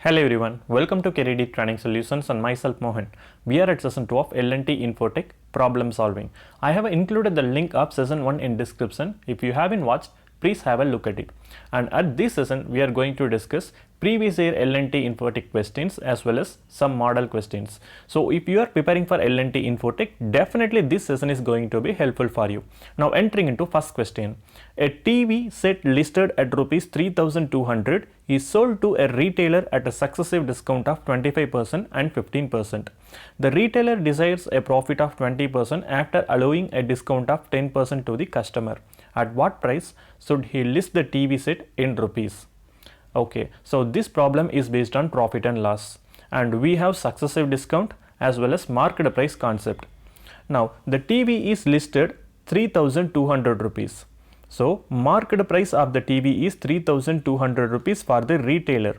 Hello everyone, welcome to KDD Training Solutions and myself Mohan. We are at session 2 of L&T Infotech problem solving. I have included the link of session 1 in description. If you haven't watched, please have a look at it. And at this session, we are going to discuss previous year L&T Infotech questions as well as some model questions. So if you are preparing for L&T Infotech, definitely this session is going to be helpful for you. Now entering into first question. A TV set listed at rupees 3200 is sold to a retailer at a successive discount of 25% and 15%. The retailer desires a profit of 20% after allowing a discount of 10% to the customer. At what price should he list the TV set in rupees? Okay, so this problem is based on profit and loss, and we have successive discount as well as market price concept. Now the TV is listed 3200 rupees. So market price of the TV is 3200 rupees for the retailer,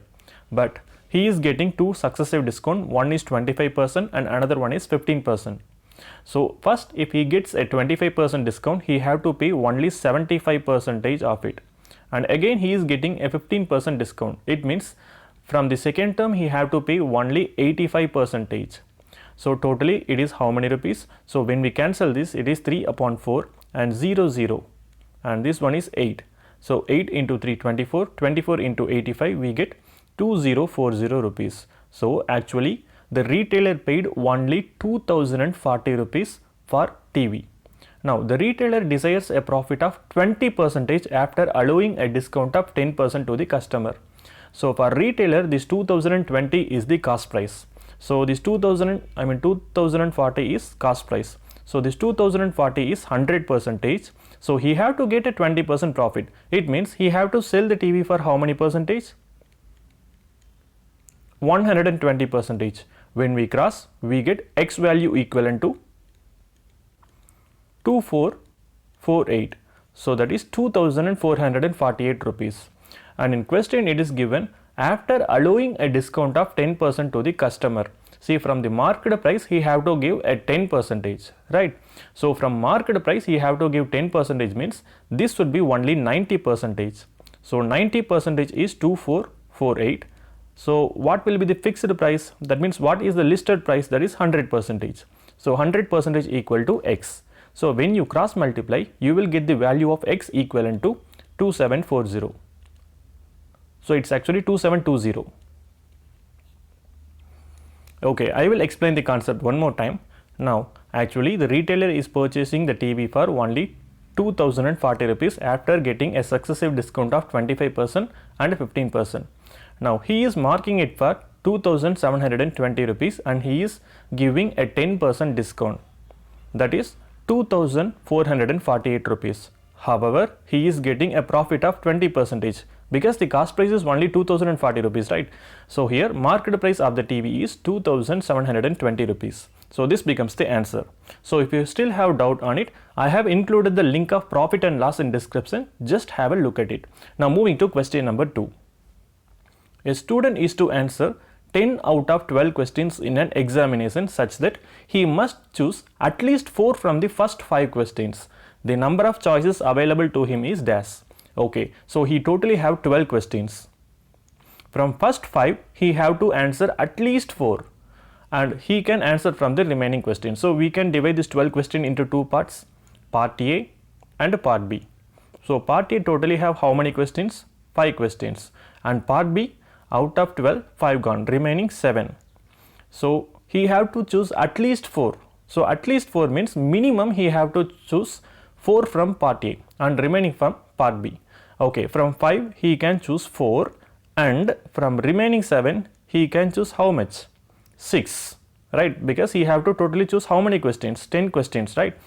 but he is getting two successive discount. One is 25% and another one is 15%. So first, if he gets a 25% discount, he have to pay only 75% of it. And again he is getting a 15% discount. It means from the second term he have to pay only 85%. So totally it is how many rupees? So when we cancel this, it is 3 upon 4 and 0 0, and this one is 8. So 8 into 3 24, 24 into 85 we get 2040 rupees. So actually the retailer paid only 2040 rupees for TV. Now the retailer desires a profit of 20% after allowing a discount of 10% to the customer. So for retailer, this 2020 is the cost price. So this 2040 is cost price. So this 2040 is 100%. So he have to get a 20% profit. It means he have to sell the TV for how many percentage? 120%. When we cross, we get X value equivalent to 2448. So that is 2448 rupees. And in question it is given after allowing a discount of 10% to the customer. See, from the market price he have to give a 10%, right? So from market price he have to give 10% means this would be only 90%. So 90% is 2448. So what will be the fixed price? That means what is the listed price? That is 100%. So 100% equal to X. So when you cross multiply, you will get the value of X equivalent to 2740. So it's actually 2720. Okay, I will explain the concept one more time. Now actually the retailer is purchasing the TV for only 2040 rupees after getting a successive discount of 25% and 15%. Now he is marking it for 2720 rupees and he is giving a 10% discount, that is 2448 rupees. However, he is getting a profit of 20% because the cost price is only 2040 rupees, right? So here market price of the TV is 2720 rupees. So this becomes the answer. So if you still have doubt on it, I have included the link of profit and loss in description. Just have a look at it. Now moving to question number 2. A student is to answer 10 out of 12 questions in an examination such that he must choose at least 4 from the first 5 questions. The number of choices available to him is dash. Okay, so he totally have 12 questions. From first 5 he have to answer at least 4 and he can answer from the remaining questions. So we can divide this 12 question into 2 parts, part A and part B. So part A totally have how many questions? 5 questions, and part B, out of 12, 5 gone, remaining 7. So he have to choose at least 4. So at least 4 means minimum he have to choose 4 from part A and remaining from part B. Okay, from 5 he can choose 4 and from remaining 7 he can choose how much? 6, right? Because he have to totally choose how many questions? 10 questions, right?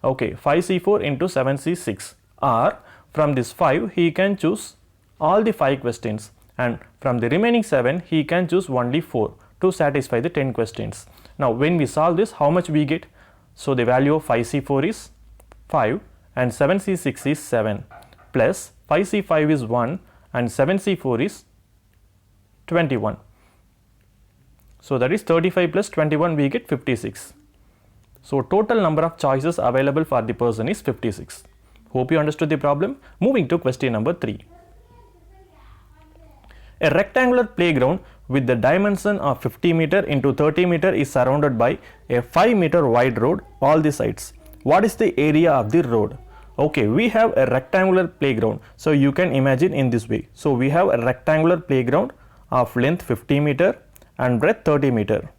Okay, 5C4 into 7C6, or from this 5 he can choose all the 5 questions, and from the remaining 7 he can choose only 4 to satisfy the 10 questions. Now when we solve this, how much we get? So the value of 5C4 is 5 and 7C6 is 7 plus 5C5 is 1 and 7C4 is 21. So that is 35 plus 21 we get 56. So total number of choices available for the person is 56. Hope you understood the problem. Moving to question number 3. A rectangular playground with the dimension of 50 meter into 30 meter is surrounded by a 5 meter wide road all the sides. What is the area of the road? Okay, we have a rectangular playground. So you can imagine in this way. So we have a rectangular playground of length 50 meter and breadth 30 meter.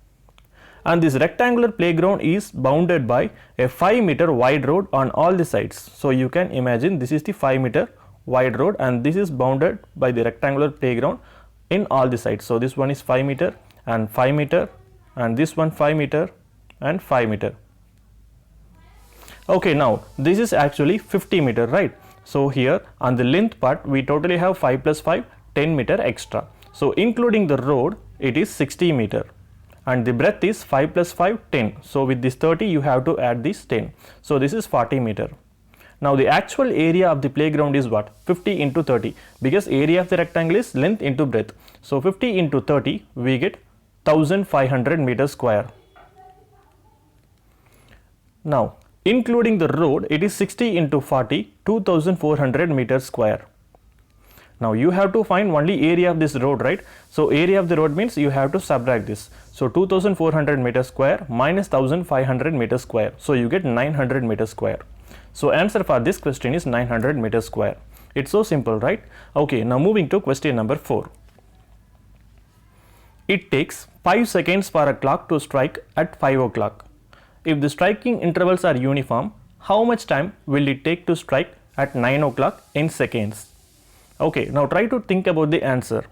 And this rectangular playground is bounded by a 5 meter wide road on all the sides. So you can imagine this is the 5 meter wide road and this is bounded by the rectangular playground in all the sides. So this one is 5 meter and 5 meter and this one 5 meter and 5 meter. Okay, now this is actually 50 meter, right? So here on the length part we totally have 5 plus 5 10 meter extra. So including the road it is 60 meter and the breadth is 5 plus 5 10. So with this 30 you have to add this 10. So this is 40 meter. Now the actual area of the playground is what? 50 into 30 because area of the rectangle is length into breadth. So 50 into 30 we get 1500 meters square. Now including the road it is 60 into 40 2400 meters square. Now you have to find only area of this road, right? So area of the road means you have to subtract this. So 2400 meters square minus 1500 meters square. So you get 900 meters square. So answer for this question is 900 meters square. It's so simple, right? Okay, now moving to question number 4. It takes 5 seconds for a clock to strike at 5 o'clock. If the striking intervals are uniform, how much time will it take to strike at 9 o'clock in seconds? Okay, now try to think about the answer.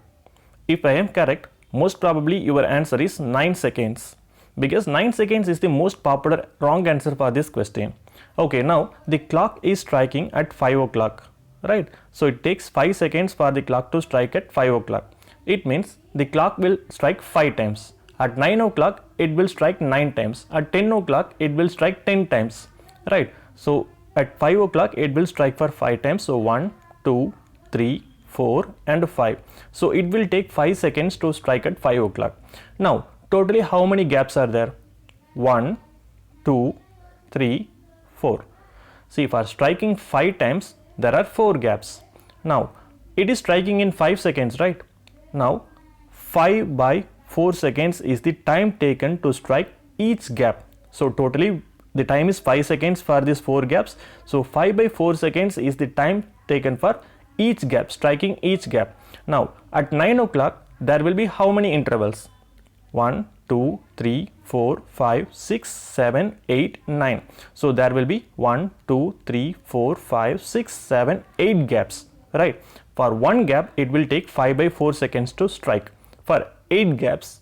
If I am correct, most probably your answer is 9 seconds because 9 seconds is the most popular wrong answer for this question. Okay, now the clock is striking at 5 o'clock, right? So it takes 5 seconds for the clock to strike at 5 o'clock. It means the clock will strike 5 times. At 9 o'clock, it will strike 9 times. At 10 o'clock, it will strike 10 times, right? So at 5 o'clock, it will strike for 5 times. So 1, 2, 3, 4 and 5. So it will take 5 seconds to strike at 5 o'clock. Now totally how many gaps are there? 1, 2, 3, 4. See, for striking 5 times there are 4 gaps. Now it is striking in 5 seconds, right? Now 5 by 4 seconds is the time taken to strike each gap. So totally the time is 5 seconds for these 4 gaps. So 5 by 4 seconds is the time taken for each gap, striking each gap. Now at 9 o'clock there will be how many intervals? 1, 2, 3, 4, 5, 6, 7, 8, 9. So there will be 1, 2, 3, 4, 5, 6, 7, 8 gaps, right? For one gap it will take 5 by 4 seconds to strike. For 8 gaps,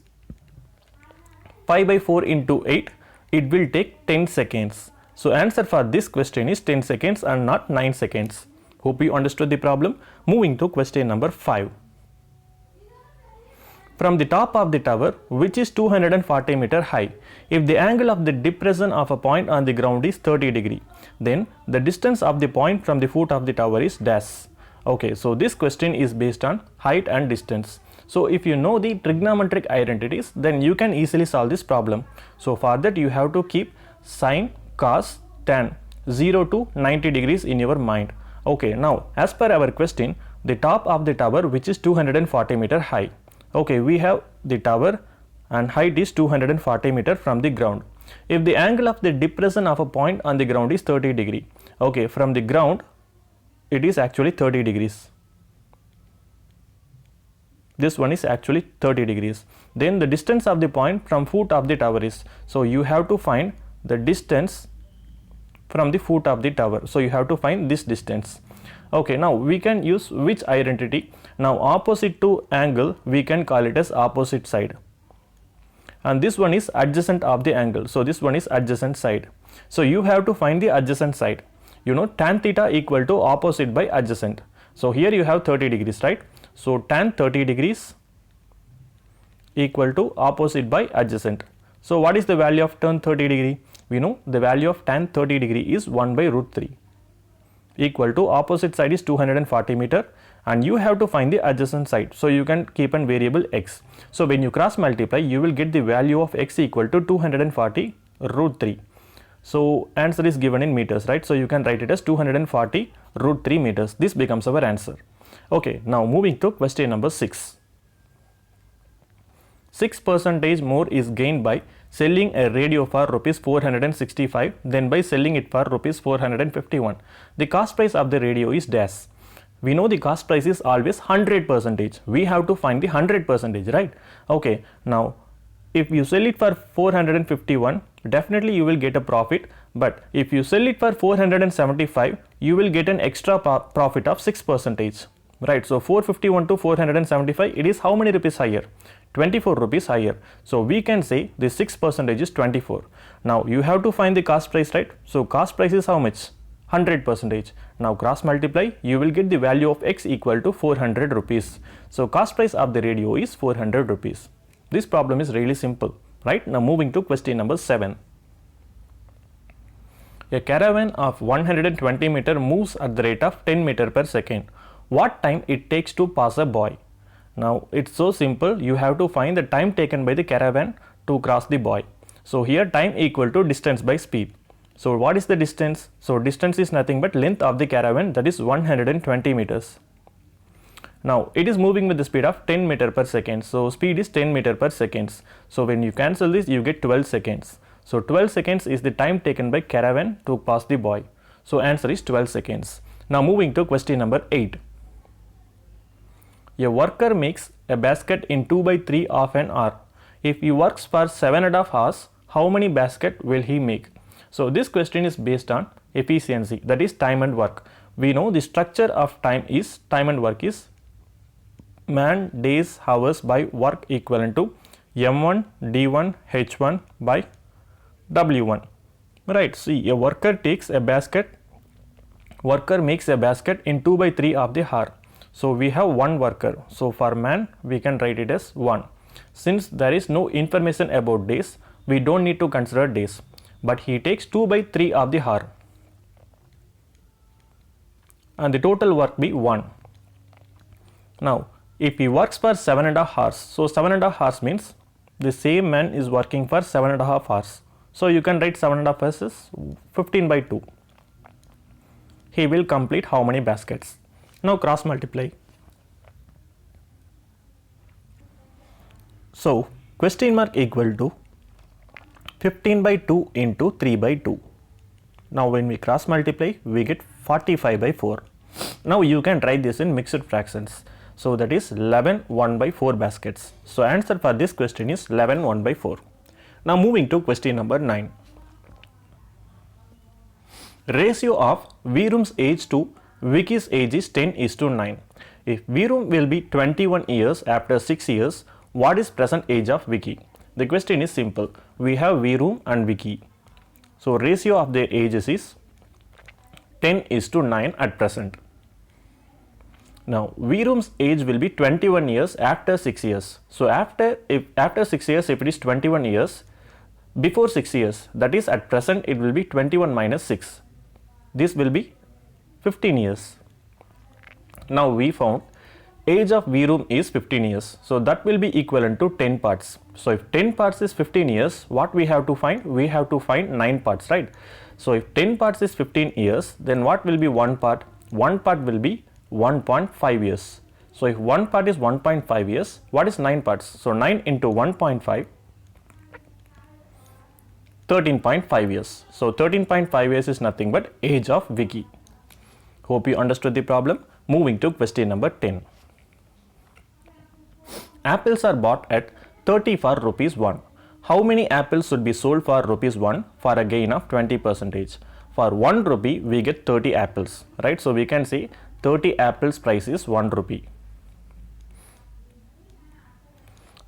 5 by 4 into 8, it will take 10 seconds. So answer for this question is 10 seconds and not 9 seconds. Hope you understood the problem. Moving to question number 5. From the top of the tower, which is 240 meter high, if the angle of the depression of a point on the ground is 30 degree, then the distance of the point from the foot of the tower is dash. Okay, so this question is based on height and distance. So if you know the trigonometric identities, then you can easily solve this problem. So for that you have to keep sine, cos, tan 0 to 90 degrees in your mind. Okay, now as per our question, the top of the tower which is 240 meter high. Okay, we have the tower and height is 240 meter from the ground. If the angle of the depression of a point on the ground is 30 degree, okay, from the ground it is actually 30 degrees. This one is actually 30 degrees. Then the distance of the point from foot of the tower is, so you have to find the distance from the foot of the tower. So you have to find this distance. Okay, now we can use which identity? Now opposite to angle we can call it as opposite side. And this one is adjacent of the angle. So this one is adjacent side. So you have to find the adjacent side. You know tan theta equal to opposite by adjacent. So here you have 30 degrees, right? So tan 30 degrees equal to opposite by adjacent. So what is the value of tan 30 degree? We know the value of tan 30 degree is 1 by root 3 equal to opposite side is 240 meter and you have to find the adjacent side. So you can keep an variable x. So when you cross multiply you will get the value of x equal to 240 root 3. So answer is given in meters, right? So you can write it as 240 root 3 meters. This becomes our answer. Okay, now moving to question number 6. 6% more is gained by selling a radio for rupees 465 than by selling it for rupees 451. The cost price of the radio is dash. We know the cost price is always 100%. We have to find the 100%, right? Okay, now if you sell it for 451, definitely you will get a profit, but if you sell it for 475, you will get an extra profit of 6%, right? So 451 to 475, it is how many rupees higher? 24 rupees higher. So we can say the 6% is 24. Now you have to find the cost price, right? So cost price is how much? 100%. Now cross multiply, you will get the value of x equal to 400 rupees. So cost price of the radio is 400 rupees. This problem is really simple, right? Now moving to question number 7. A caravan of 120 meter moves at the rate of 10 meter per second. What time it takes to pass a boy? Now it's so simple, you have to find the time taken by the caravan to cross the boy. So here time equal to distance by speed. So what is the distance? So distance is nothing but length of the caravan, that is 120 meters. Now it is moving with the speed of 10 meter per second. So speed is 10 meter per second. So when you cancel this, you get 12 seconds. So 12 seconds is the time taken by caravan to pass the boy. So answer is 12 seconds. Now moving to question number 8. A worker makes a basket in 2 by 3 of an hour. If he works for 7.5 hours, how many baskets will he make? So this question is based on efficiency, that is time and work. We know the structure of time and work is man days hours by work equivalent to M1 D1 H1 by W1. Right, see, a worker makes a basket in 2 by 3 of the hour. So we have one worker. So for man, we can write it as 1. Since there is no information about days, we don't need to consider days. But he takes 2 by 3 of the hour. And the total work be 1. Now, if he works for 7.5 hours, so 7.5 hours means the same man is working for 7.5 hours. So you can write 7.5 hours as 15 by 2. He will complete how many baskets? Now cross multiply. So question mark equal to 15 by 2 into 3 by 2. Now when we cross multiply, we get 45 by 4. Now you can write this in mixed fractions. So that is 11 1 by 4 baskets. So answer for this question is 11 1 by 4. Now moving to question number 9. Ratio of Virum's age to Vicky's age is 10:9. If Virum will be 21 years after 6 years, what is present age of Vicky? The question is simple. We have Virum and Vicky. So ratio of their ages is 10:9 at present. Now Virum's age will be 21 years after 6 years. So after 6 years, if it is 21 years, before 6 years, that is at present it will be 21 minus 6. This will be 15 years. Now we found age of Virum is 15 years. So that will be equivalent to 10 parts. So if 10 parts is 15 years, what we have to find? We have to find 9 parts, right? So if 10 parts is 15 years, then what will be 1 part? 1 part will be 1.5 years. So if 1 part is 1.5 years, what is 9 parts? So 9 into 1.5, 13.5 years. So 13.5 years is nothing but age of Vicky. Hope you understood the problem. Moving to question number 10. Apples are bought at 30 for rupees 1. How many apples should be sold for rupees 1 for a gain of 20%? For 1 rupee, we get 30 apples, right? So we can say 30 apples price is 1 rupee.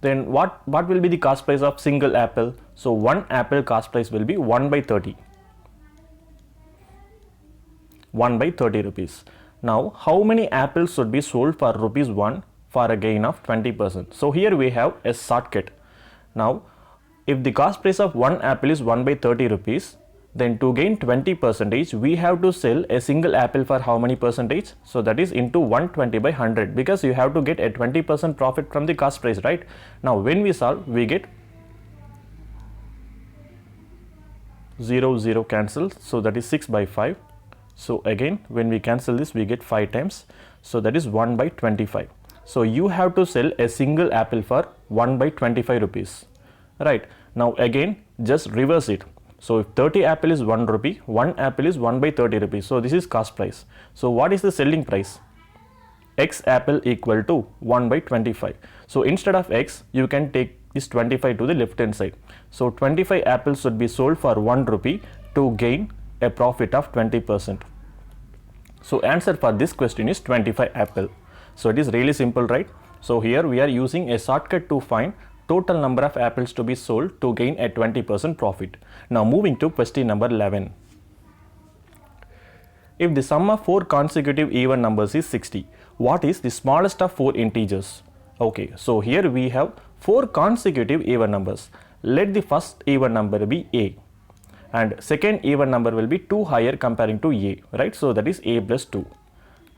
Then what will be the cost price of single apple? So 1 apple cost price will be 1 by 30. 1 by 30 rupees. Now how many apples should be sold for rupees 1 for a gain of 20%? So here we have a shortcut. Now if the cost price of 1 apple is 1 by 30 rupees, then to gain 20%, we have to sell a single apple for how many percentage? So that is into 120 by 100, because you have to get a 20% profit from the cost price, right? Now when we solve, we get 0 0 cancel, so that is 6 by 5. So again when we cancel this, we get 5 times, so that is 1 by 25. So you have to sell a single apple for 1 by 25 rupees. Right. Now again, just reverse it. So if 30 apple is 1 rupee, 1 apple is 1 by 30 rupees. So this is cost price. So what is the selling price? X apple equal to 1 by 25. So instead of X, you can take this 25 to the left hand side. So 25 apples should be sold for 1 rupee to gain a profit of 20%. So answer for this question is 25 apple. So it is really simple, right? So here we are using a shortcut to find total number of apples to be sold to gain a 20% profit. Now moving to question number 11. If the sum of 4 consecutive even numbers is 60, what is the smallest of 4 integers? Okay, so here we have 4 consecutive even numbers. Let the first even number be a, and second even number will be 2 higher comparing to a, right? So that is a plus 2,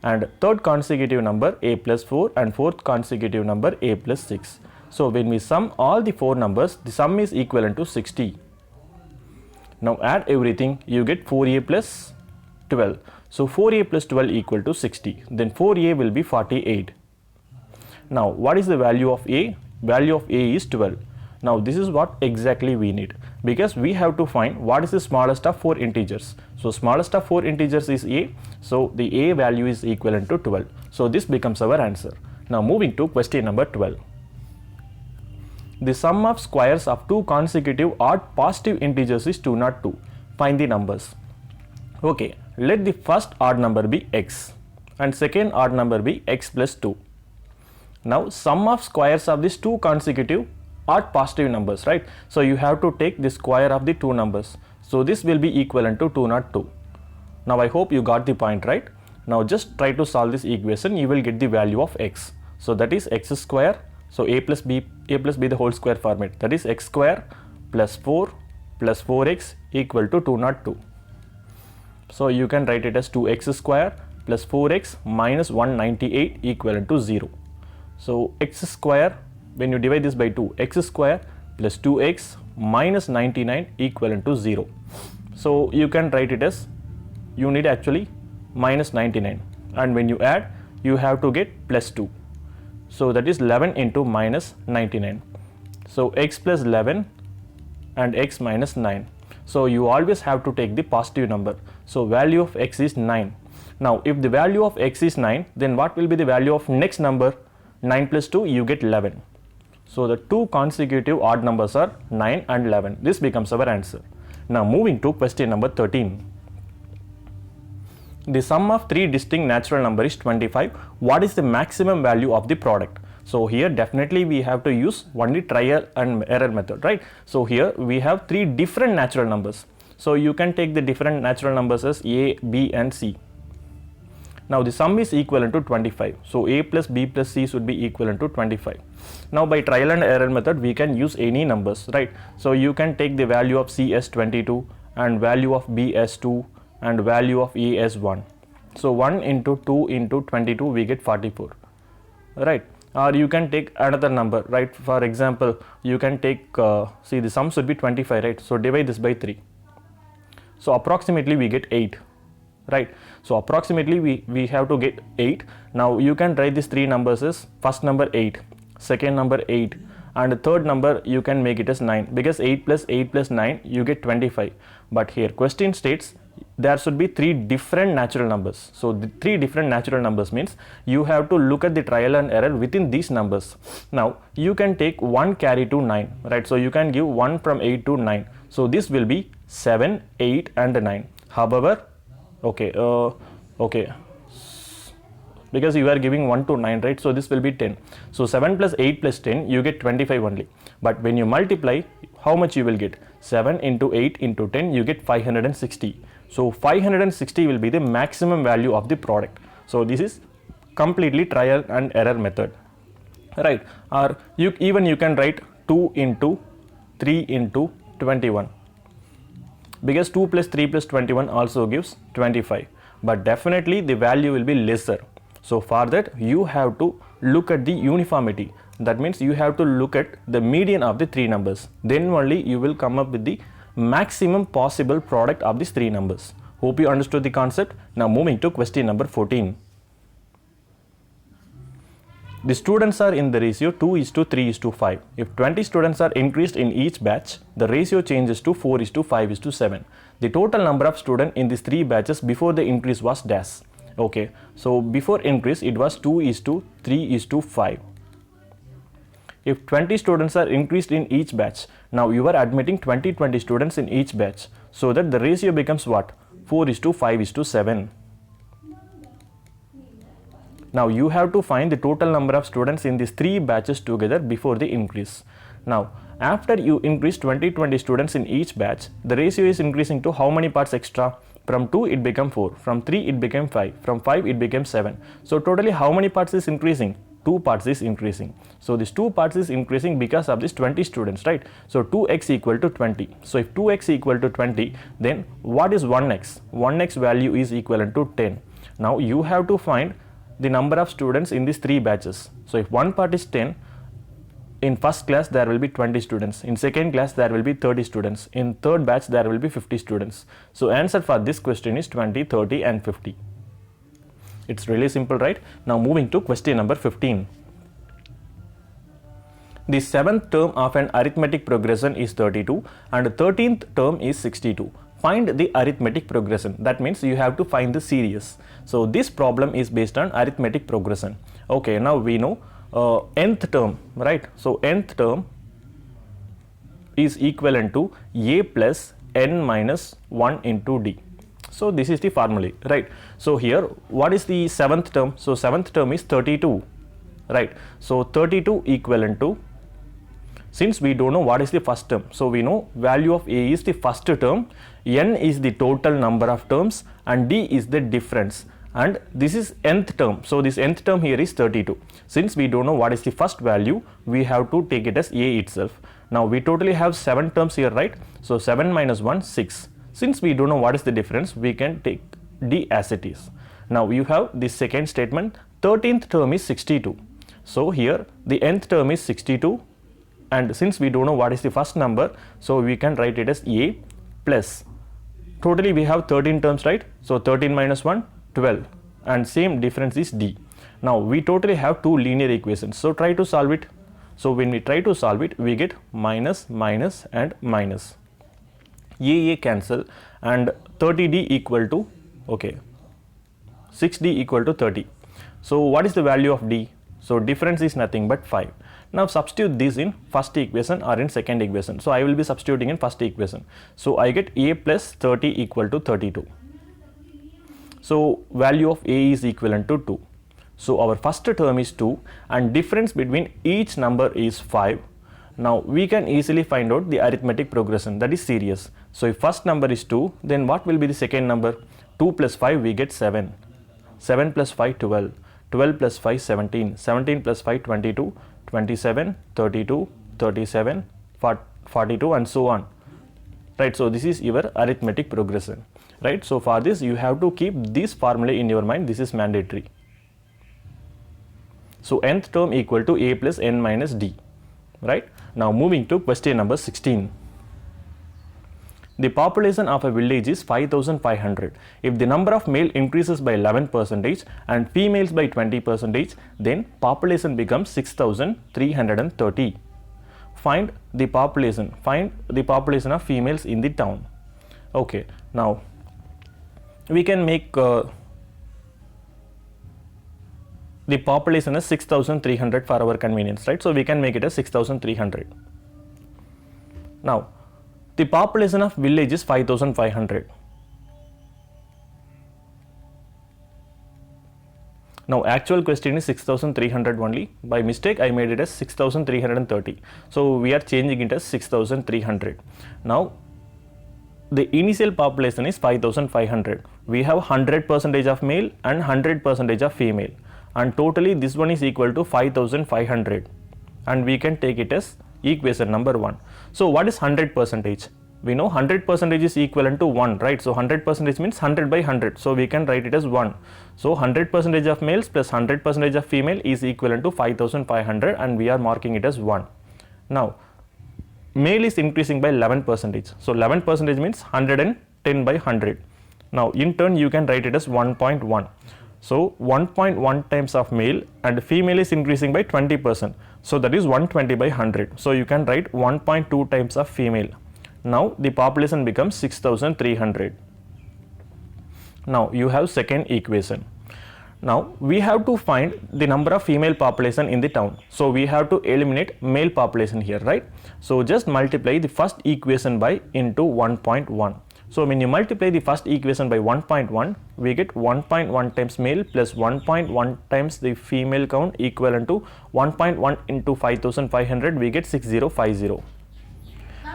and third consecutive number a plus 4, and fourth consecutive number a plus 6. So when we sum all the 4 numbers, the sum is equivalent to 60. Now add everything, you get 4a plus 12. So 4a plus 12 equal to 60. Then 4a will be 48. Now what is the value of a? Value of a is 12. Now this is what exactly we need, because we have to find what is the smallest of 4 integers. So smallest of 4 integers is a. So the a value is equivalent to 12. So this becomes our answer. Now moving to question number 12. The sum of squares of 2 consecutive odd positive integers is 202. Find the numbers. Okay, let the first odd number be x and second odd number be x plus 2. Now sum of squares of these 2 consecutive odd positive numbers, right? So you have to take the square of the 2 numbers. So this will be equivalent to 202. Now I hope you got the point, right? Now just try to solve this equation, you will get the value of x. So that is x square. So a plus b the whole square format, that is x square plus 4 plus 4x equal to 202. So you can write it as 2x square plus 4x minus 198 equivalent to 0. So x square, when you divide this by 2, x square plus 2x minus 99 equivalent to 0. So you can write it as, you need actually minus 99, and when you add, you have to get plus 2. So that is 11 into minus 99. So x plus 11 and x minus 9. So you always have to take the positive number. So value of x is 9. Now if the value of x is 9, then what will be the value of next number? 9 plus 2, you get 11. So the 2 consecutive odd numbers are 9 and 11. This becomes our answer. Now moving to question number 13. The sum of 3 distinct natural numbers is 25. What is the maximum value of the product? So here definitely we have to use only trial and error method, right? So here we have 3 different natural numbers. So you can take the different natural numbers as a, b and c. Now the sum is equivalent to 25. So a plus b plus c should be equivalent to 25. Now by trial and error method we can use any numbers, right? So you can take the value of c as 22 and value of b as 2 and value of a as 1. So 1 into 2 into 22 we get 44, right? Or you can take another number, right? For example, you can take, see the sum should be 25, right? So divide this by 3. So approximately we get 8, right? So approximately we have to get 8. Now you can write these 3 numbers as first number 8, second number 8, and the third number you can make it as 9, because 8 plus 9 you get 25. But here question states there should be 3 different natural numbers. So the 3 different natural numbers means you have to look at the trial and error within these numbers. Now you can take 1 carry to 9, right? So you can give 1 from 8 to 9. So this will be 7, 8 and 9. However, because you are giving 1 to 9, right? So this will be 10. So 7 plus 8 plus 10, you get 25 only. But when you multiply, how much you will get? 7 into 8 into 10, you get 560. So 560 will be the maximum value of the product. So this is completely trial and error method, right? Or you can write 2 into 3 into 21, because 2 plus 3 plus 21 also gives 25, but definitely the value will be lesser. So for that you have to look at the uniformity. That means you have to look at the median of the 3 numbers. Then only you will come up with the maximum possible product of these 3 numbers. Hope you understood the concept. Now moving to question number 14. The students are in the ratio 2:3:5. If 20 students are increased in each batch, the ratio changes to 4:5:7. The total number of students in these three batches before the increase was dash. Okay, so before increase it was 2:3:5. If 20 students are increased in each batch, now you are admitting 20 students in each batch, so that the ratio becomes what? 4:5:7. Now you have to find the total number of students in these three batches together before the increase. Now after you increase 20 students in each batch, the ratio is increasing to how many parts extra? From 2 it became 4, from 3 it became 5, from 5 it became 7. So totally how many parts is increasing? 2 parts is increasing. So this 2 parts is increasing because of this 20 students, right? So 2x equal to 20. So if 2x equal to 20, then what is 1x? 1x value is equivalent to 10. Now you have to find the number of students in these three batches. So if one part is 10, in first class there will be 20 students, in second class there will be 30 students, in third batch there will be 50 students. So answer for this question is 20, 30 and 50. It's really simple, right? Now moving to question number 15. The 7th term of an arithmetic progression is 32 and the 13th term is 62. Find the arithmetic progression. That means you have to find the series. So this problem is based on arithmetic progression. Okay, now we know nth term, right? So nth term is equivalent to a plus n minus 1 into d. So this is the formula, right? So here what is the 7th term? So 7th term is 32, right? So 32 equivalent to, since we don't know what is the first term, so we know value of a is the first term, n is the total number of terms and d is the difference, and this is nth term. So this nth term here is 32. Since we don't know what is the first value, we have to take it as a itself. Now we totally have 7 terms here, right? So 7 minus 1, 6. Since we don't know what is the difference, we can take d as it is. Now you have the second statement, 13th term is 62. So here the nth term is 62, and since we don't know what is the first number, so we can write it as a plus, totally we have 13 terms, right? So 13 minus 1, 12, and same difference is d. Now we totally have two linear equations, so try to solve it. So when we try to solve it, we get minus, minus and minus. A cancel and 30d equal to, okay, 6d equal to 30. So what is the value of d? So difference is nothing but 5. Now substitute this in first equation or in second equation. So I will be substituting in first equation. So I get a plus 30 equal to 32. So value of a is equivalent to 2. So our first term is 2 and difference between each number is 5. Now we can easily find out the arithmetic progression, that is series. So if first number is 2, then what will be the second number? 2 plus 5 we get 7. 7 plus 5 12. 12 plus 5 17. 17 plus 5 22. 27, 32, 37, 42 and so on, right? So this is your arithmetic progression, right? So for this you have to keep this formula in your mind. This is mandatory. So nth term equal to a plus n minus d, right? Now moving to question number 16. The population of a village is 5,500. If the number of male increases by 11% and females by 20%, then population becomes 6,330. Find the population. Find the population of females in the town. Okay, now we can make the population as 6,300 for our convenience, right? So we can make it as 6,300. Now the population of village is 5,500. Now actual question is 6,300 only. By mistake I made it as 6,330. So we are changing it as 6,300. Now the initial population is 5,500. We have 100% of male and 100% of female, and totally this one is equal to 5,500, and we can take it as equation number 1. So what is 100%? We know 100% is equivalent to 1, right? So 100% means 100 by 100. So we can write it as 1. So 100% of males plus 100% of female is equivalent to 5,500, and we are marking it as 1. Now male is increasing by 11%. So 11% means 110 by 100. Now in turn you can write it as 1.1. So 1.1 times of male and female is increasing by 20%. So that is 120 by 100. So you can write 1.2 times of female. Now the population becomes 6,300. Now you have second equation. Now we have to find the number of female population in the town. So we have to eliminate male population here, right? So just multiply the first equation by into 1.1. So when you multiply the first equation by 1.1, we get 1.1 times male plus 1.1 times the female count equivalent to 1.1 into 5,500, we get 6050.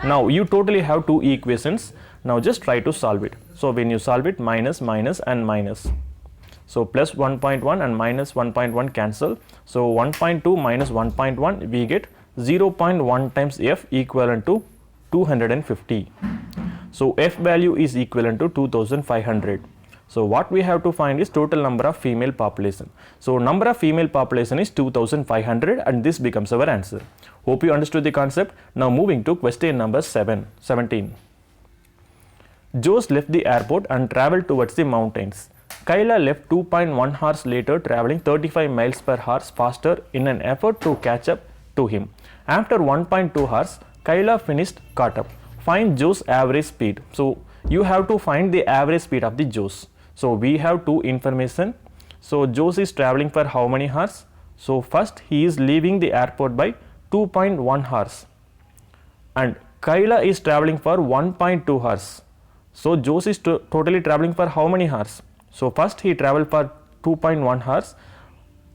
Now you totally have two equations. Now just try to solve it. So when you solve it, minus, minus and minus. So plus 1.1 and minus 1.1 cancel. So 1.2 minus 1.1, we get 0.1 times f equivalent to 250. So f value is equivalent to 2500. So what we have to find is total number of female population. So number of female population is 2500 and this becomes our answer. Hope you understood the concept. Now moving to question number 17. Jose left the airport and traveled towards the mountains. Kayla left 2.1 hours later, traveling 35 miles per hour faster in an effort to catch up to him. After 1.2 hours, Kayla caught up. Find Jose's average speed. So you have to find the average speed of the Jose. So we have two information. So Jose is traveling for how many hours? So first he is leaving the airport by 2.1 hours. And Kayla is traveling for 1.2 hours. So Jose is totally traveling for how many hours? So first he traveled for 2.1 hours.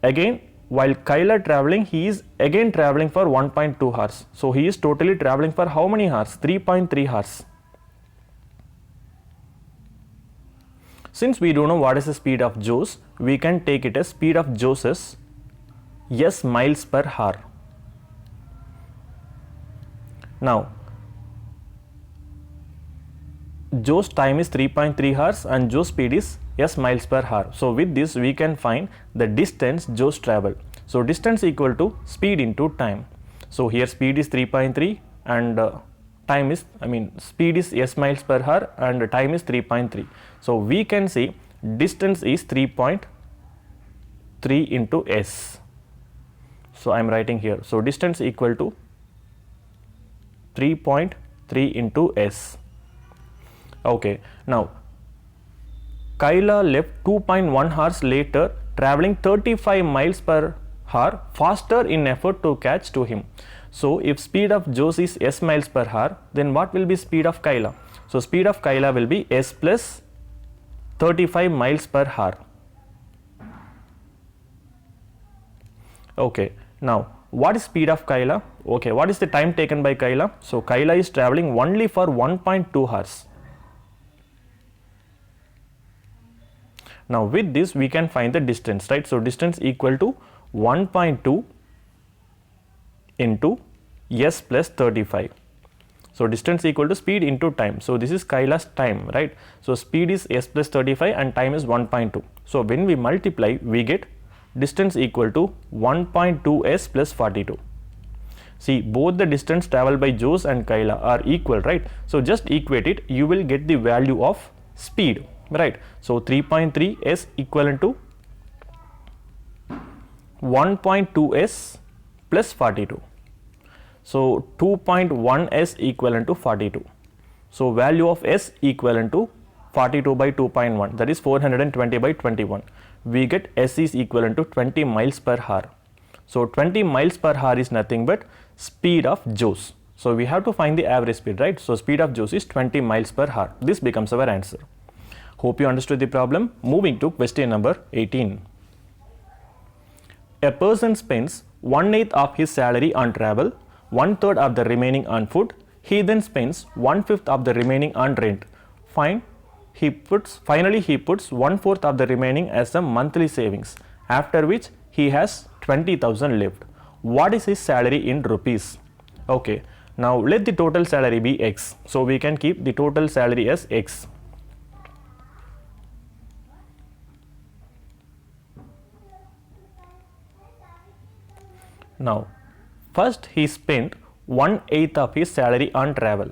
Again, while Kayla traveling, he is again traveling for 1.2 hours. So he is totally traveling for how many hours? 3.3 hours. Since we don't know what is the speed of Jose, we can take it as speed of Jose is s miles per hour. Now, Jose's time is 3.3 hours and Jose's speed is s miles per hour. So with this we can find the distance Jose traveled. So distance equal to speed into time. So here speed is 3.3 and speed is s miles per hour and time is 3.3. So we can see distance is 3.3 into s. So I am writing here. So distance equal to 3.3 into s. Okay, now Kayla left 2.1 hours later, traveling 35 miles per hour faster in effort to catch to him. So if speed of Jose is s miles per hour, then what will be speed of Kayla? So speed of Kayla will be s plus 35 miles per hour. Okay, now what is speed of Kayla? Okay, what is the time taken by Kayla? So Kayla is traveling only for 1.2 hours. Now with this we can find the distance, right? So distance equal to 1.2 into s plus 35. So distance equal to speed into time. So this is Kayla's time, right? So speed is s plus 35 and time is 1.2. So when we multiply, we get distance equal to 1.2 s plus 42. See, both the distance traveled by Jose and Kayla are equal, right? So just equate it, you will get the value of speed. Right, so 3.3 s equivalent to 1.2 s plus 42. So 2.1 s equivalent to 42. So value of s equivalent to 42 by 2.1, that is 420 by 21. We get s is equivalent to 20 miles per hour. So 20 miles per hour is nothing but speed of Jose. So we have to find the average speed, right? So speed of Jose is 20 miles per hour. This becomes our answer. Hope you understood the problem. Moving to question number 18. A person spends 1/8 of his salary on travel, 1/3 of the remaining on food. He then spends 1/5 of the remaining on rent. Finally he puts 1/4 of the remaining as a monthly savings, after which he has 20,000 left. What is his salary in rupees? Okay, now let the total salary be x. So we can keep the total salary as x. Now, first he spent 1/8 of his salary on travel.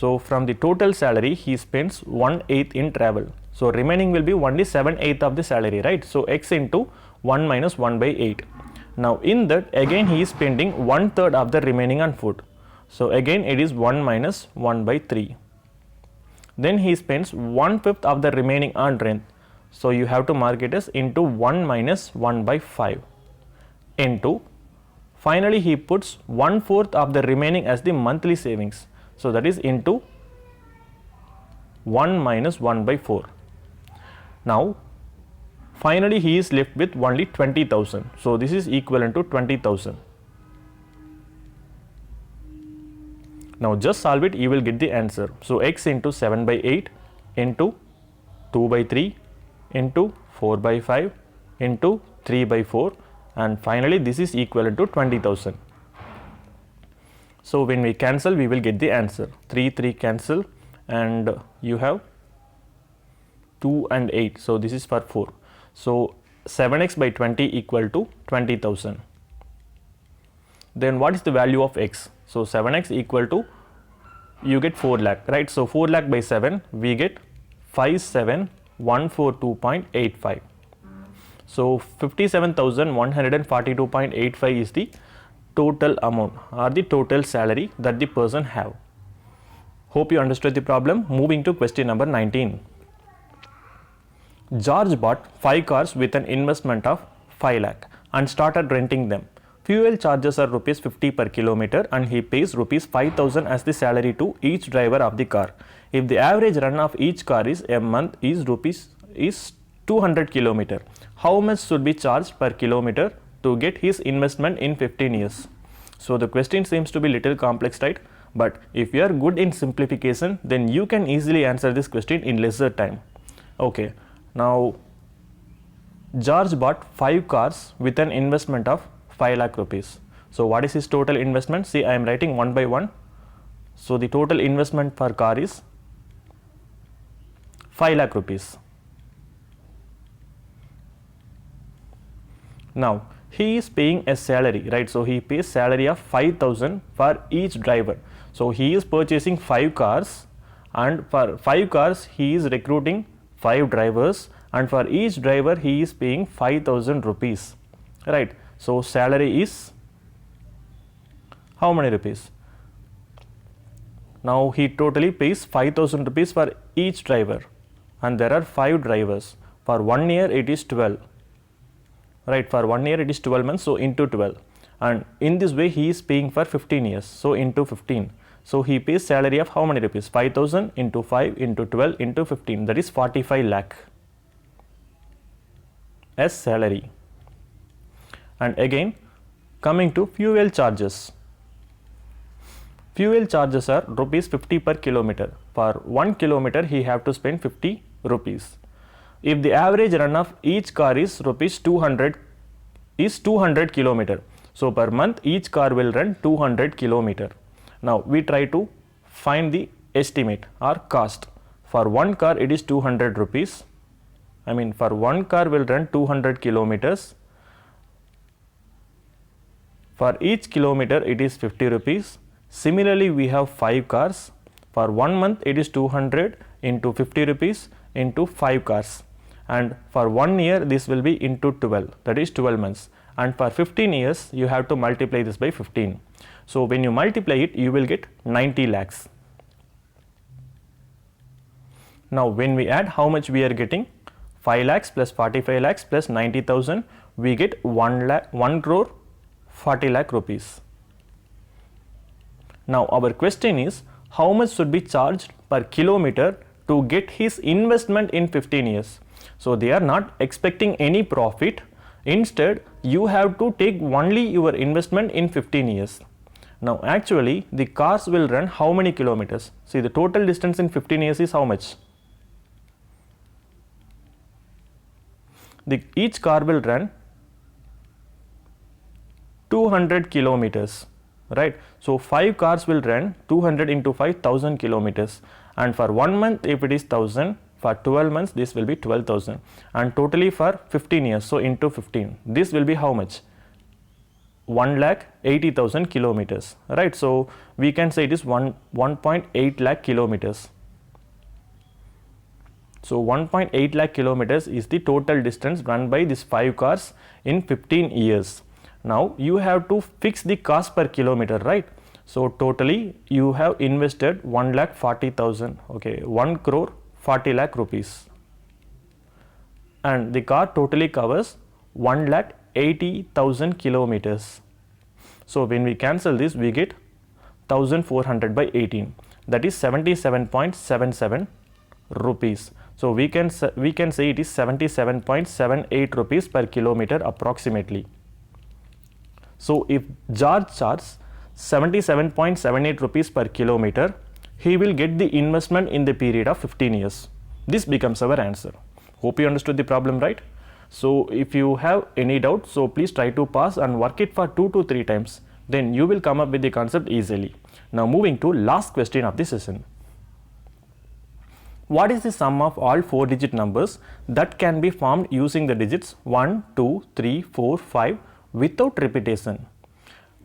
So from the total salary, he spends 1/8 in travel. So remaining will be only 7/8 of the salary, right? So x into 1 minus 1 by 8. Now in that again he is spending 1/3 of the remaining on food. So again it is 1 minus 1 by 3. Then he spends 1/5 of the remaining on rent. So you have to mark it as into 1 minus 1 by 5 into, finally he puts 1/4 of the remaining as the monthly savings. So that is into 1 minus 1 by 4. Now finally he is left with only 20,000. So this is equivalent to 20,000. Now just solve it, you will get the answer. So x into 7 by 8 into 2 by 3 into 4 by 5 into 3 by 4, and finally this is equivalent to 20,000. So when we cancel, we will get the answer. 3 cancel, and you have 2 and 8. So this is for 4. So 7x by 20 equal to 20,000. Then what is the value of x? So 7x equal to, you get 4 lakh, right? So 4 lakh by 7, we get 57,142.85. So 57,142.85 is the total amount or the total salary that the person have. Hope you understood the problem. Moving to question number 19. George bought 5 cars with an investment of 5 lakh and started renting them. Fuel charges are rupees 50 per kilometer and he pays rupees 5,000 as the salary to each driver of the car. If the average run of each car is a month is 200 kilometer, how much should be charged per kilometer to get his investment in 15 years? So the question seems to be little complex, right? But if you are good in simplification, then you can easily answer this question in lesser time. Okay, now George bought 5 cars with an investment of 5 lakh rupees. So what is his total investment? See, I am writing one by one. So the total investment per car is 5 lakh rupees. Now he is paying a salary, right? So he pays salary of 5,000 for each driver. So he is purchasing 5 cars, and for 5 cars he is recruiting 5 drivers, and for each driver he is paying 5,000 rupees, right? So salary is how many rupees? Now he totally pays 5,000 rupees for each driver, and there are 5 drivers. For 1 year it is 12, right? For 1 year it is 12 months, so into 12, and in this way he is paying for 15 years, so into 15. So he pays salary of how many rupees? 5,000 into 5 into 12 into 15, that is 45 lakh as salary. And again coming to fuel charges. Fuel charges are rupees 50 per kilometer. For 1 kilometer he have to spend 50 rupees. If the average run of each car is rupees 200 kilometer, so per month each car will run 200 kilometer. Now we try to find the estimate or cost. For 1 car it is 200 rupees. For 1 car will run 200 kilometers. For each kilometer it is 50 rupees. Similarly, we have 5 cars. For 1 month it is 200 into 50 rupees into 5 cars. And for 1 year this will be into 12, that is 12 months. And for 15 years you have to multiply this by 15. So when you multiply it, you will get 90 lakhs. Now when we add, how much we are getting? 5 lakhs plus 45 lakhs plus 90,000, we get 1 crore 40 lakh rupees. Now our question is, how much should be charged per kilometer to get his investment in 15 years? So they are not expecting any profit. Instead, you have to take only your investment in 15 years. Now actually the cars will run how many kilometers? See, the total distance in 15 years is how much? Each car will run 200 kilometers, right? So 5 cars will run 200 into 5,000 kilometers, and for 1 month if it is 1,000, for 12 months this will be 12,000, and totally for 15 years, so into 15, this will be how much? 1,80,000 kilometers, right? So we can say it is 1.8 lakh kilometers. So 1.8 lakh kilometers is the total distance run by these 5 cars in 15 years. Now you have to fix the cost per kilometer, right? So totally you have invested 1,40,000, okay, 1 crore 40 lakh rupees. And the car totally covers 1,80,000 kilometers. So when we cancel this, we get 1400 by 18, that is 77.77 rupees. So we can say it is 77.78 rupees per kilometer approximately. So if George charges 77.78 rupees per kilometer, he will get the investment in the period of 15 years. This becomes our answer. Hope you understood the problem, right? So if you have any doubt, so please try to pause and work it for 2 to 3 times. Then you will come up with the concept easily. Now moving to last question of the session. What is the sum of all 4-digit numbers that can be formed using the digits 1, 2, 3, 4, 5 without repetition?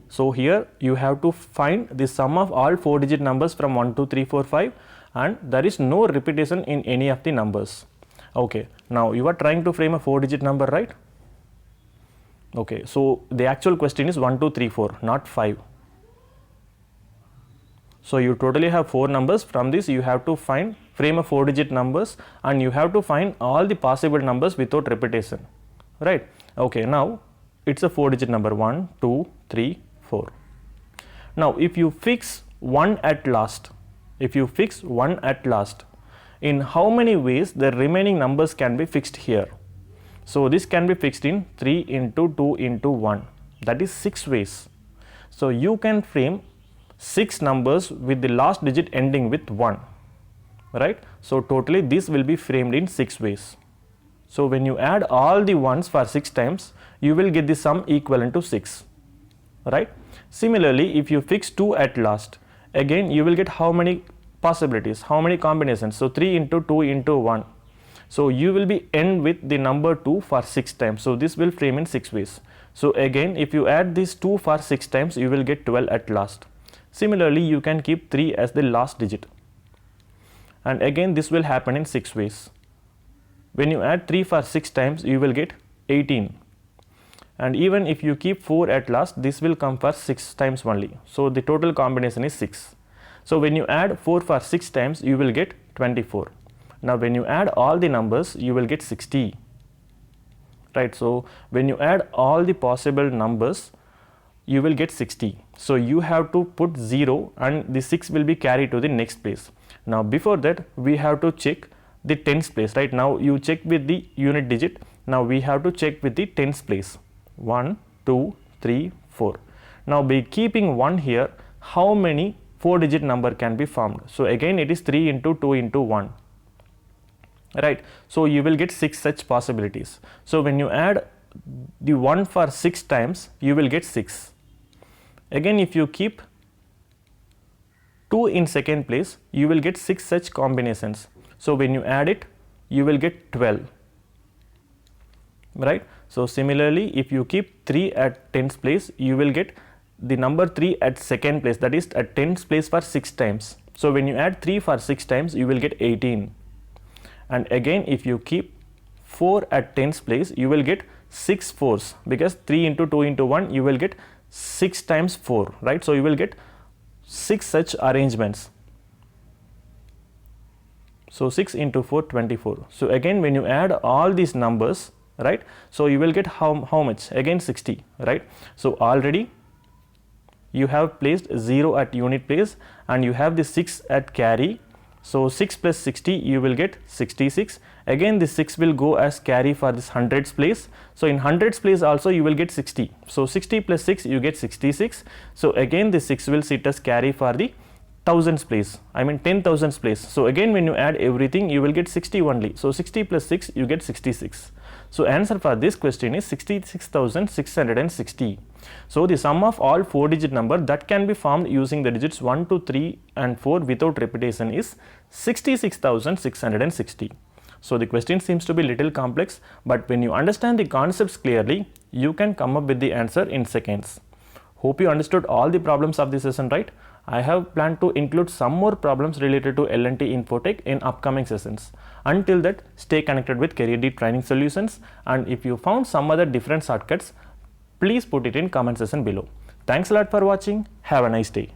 So here you have to find the sum of all 4-digit numbers from 1, 2, 3, 4, 5, and there is no repetition in any of the numbers. Okay, now you are trying to frame a 4-digit number, right? Okay, so the actual question is 1, 2, 3, 4, not 5. So you totally have 4 numbers. From this you have to frame a 4-digit numbers, and you have to find all the possible numbers without repetition, right? Okay, now it's a 4-digit number 1, 2, 3, 4. Now if you fix 1 at last, in how many ways the remaining numbers can be fixed here? So this can be fixed in 3 into 2 into 1, that is 6 ways. So you can frame 6 numbers with the last digit ending with 1, right? So totally this will be framed in 6 ways. So when you add all the ones for 6 times, you will get the sum equivalent to 6, right? Similarly, if you fix 2 at last, again you will get how many possibilities, how many combinations? So 3 into 2 into 1. So you will be end with the number 2 for 6 times. So this will frame in 6 ways. So again, if you add this 2 for 6 times, you will get 12 at last. Similarly, you can keep 3 as the last digit. And again, this will happen in 6 ways. When you add 3 for 6 times, you will get 18. And even if you keep 4 at last, this will come for 6 times only. So the total combination is 6. So when you add 4 for 6 times, you will get 24. Now when you add all the numbers, you will get 60. Right? So when you add all the possible numbers, you will get 60. So you have to put 0 and the 6 will be carried to the next place. Now before that, we have to check the tens place. Right? Now you check with the unit digit. Now we have to check with the tens place. 1, 2, 3, 4. Now by keeping 1 here, how many 4-digit number can be formed? So again it is 3 into 2 into 1. Right? So you will get 6 such possibilities. So when you add the 1 for 6 times, you will get 6. Again, if you keep 2 in second place, you will get 6 such combinations. So when you add it, you will get 12. Right? So similarly, if you keep 3 at tens place, you will get the number 3 at second place, that is at tens place for 6 times. So when you add 3 for 6 times, you will get 18. And again, if you keep 4 at tens place, you will get 6 fours, because 3 into 2 into 1, you will get 6 times 4, right? So you will get 6 such arrangements. So 6 into 4, 24. So again, when you add all these numbers, right? So you will get how much? Again 60, right? So already you have placed 0 at unit place and you have the 6 at carry. So 6 plus 60, you will get 66. Again, this 6 will go as carry for this hundreds place. So in hundreds place also you will get 60. So 60 plus 6, you get 66. So again, the 6 will sit as carry for the thousands place. I mean 10,000s place. So again, when you add everything, you will get 60 only. So 60 plus 6, you get 66. So answer for this question is 66,660. So the sum of all 4-digit number that can be formed using the digits 1, 2, 3 and 4 without repetition is 66,660. So the question seems to be little complex, but when you understand the concepts clearly, you can come up with the answer in seconds. Hope you understood all the problems of this session, right? I have planned to include some more problems related to L&T Infotech in upcoming sessions. Until that, stay connected with Career Deep Training Solutions, and if you found some other different shortcuts, please put it in comment section below. Thanks a lot for watching. Have a nice day.